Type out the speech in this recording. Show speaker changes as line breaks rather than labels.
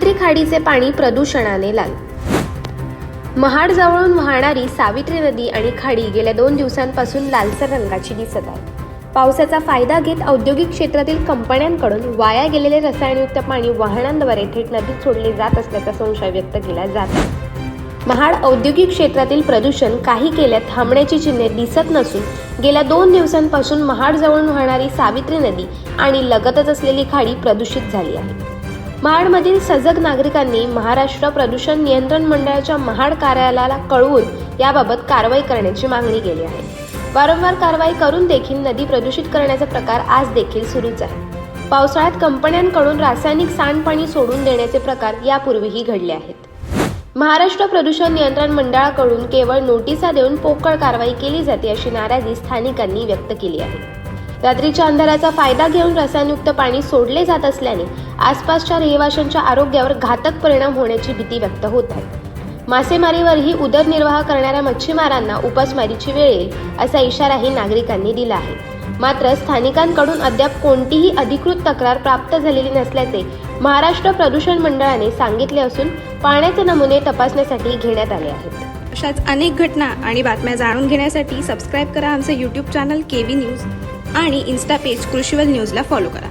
सावित्री खाडीचे पाणी प्रदूषणाने लाल। महाड जवळून वाहणारी सावित्री नदी आणि खाडी गेल्या 2 दिवसांपासून लालसर रंगाची दिसत आहे। पावसाचा फायदा घेत औद्योगिक क्षेत्रातील कंपन्यांकडून वाया गेलेले रसायनयुक्त पाणी वाहनांद्वारे थेट नदीत सोडले जात असल्याचा संशय व्यक्त केला जात आहे। महाड औद्योगिक क्षेत्रातील प्रदूषण काही केल्यात थांबण्याची चिन्हे दिसत नसून गेल्या 2 दिवसांपासून महाड जवळून वाहणारी सावित्री नदी आणि लगतच असलेली खाडी प्रदूषित झाली आहे। महाडमधील सजग नागरिकांनी महाराष्ट्र प्रदूषण नियंत्रण मंडळाच्या महाड कार्यालयाला कळवून याबाबत कारवाई करण्याची मागणी केली आहे। वारंवार कारवाई करून देखील नदी प्रदूषित करण्याचा प्रकार आज देखील सुरूच आहे। पावसाळ्यात कंपन्यांकडून रासायनिक सांडपाणी सोडून देण्याचे प्रकार यापूर्वीही घडले आहेत। महाराष्ट्र प्रदूषण नियंत्रण मंडळाकडून केवळ नोटिसा देऊन पोकळ कारवाई केली जाते अशी नाराजी स्थानिकांनी व्यक्त केली आहे। रात्रीच्या अंधाराचा फायदा घेऊन रसायनयुक्त पाणी सोडले जात असल्याने आसपासच्या रहिवाशांच्या आरोग्यावर घातक परिणाम होण्याची भीती व्यक्त होत आहे। मासेमारीवरही उदरनिर्वाह करणाऱ्या मच्छीमारांना उपासमारीची वेळ येईल असा इशाराही नागरिकांनी दिला आहे। मात्र स्थानिकांकडून अद्याप कोणतीही अधिकृत तक्रार प्राप्त झालेली नसल्याचे महाराष्ट्र प्रदूषण मंडळाने सांगितले असून पाण्याचे नमुने तपासण्यासाठी घेण्यात आले आहेत।
अशाच अनेक घटना आणि बातम्या जाणून घेण्यासाठी सबस्क्राईब करा आमचे YouTube चॅनल केवी न्यूज आणि इन्स्टा पेज कृषीवल न्यूजला फॉलो करा।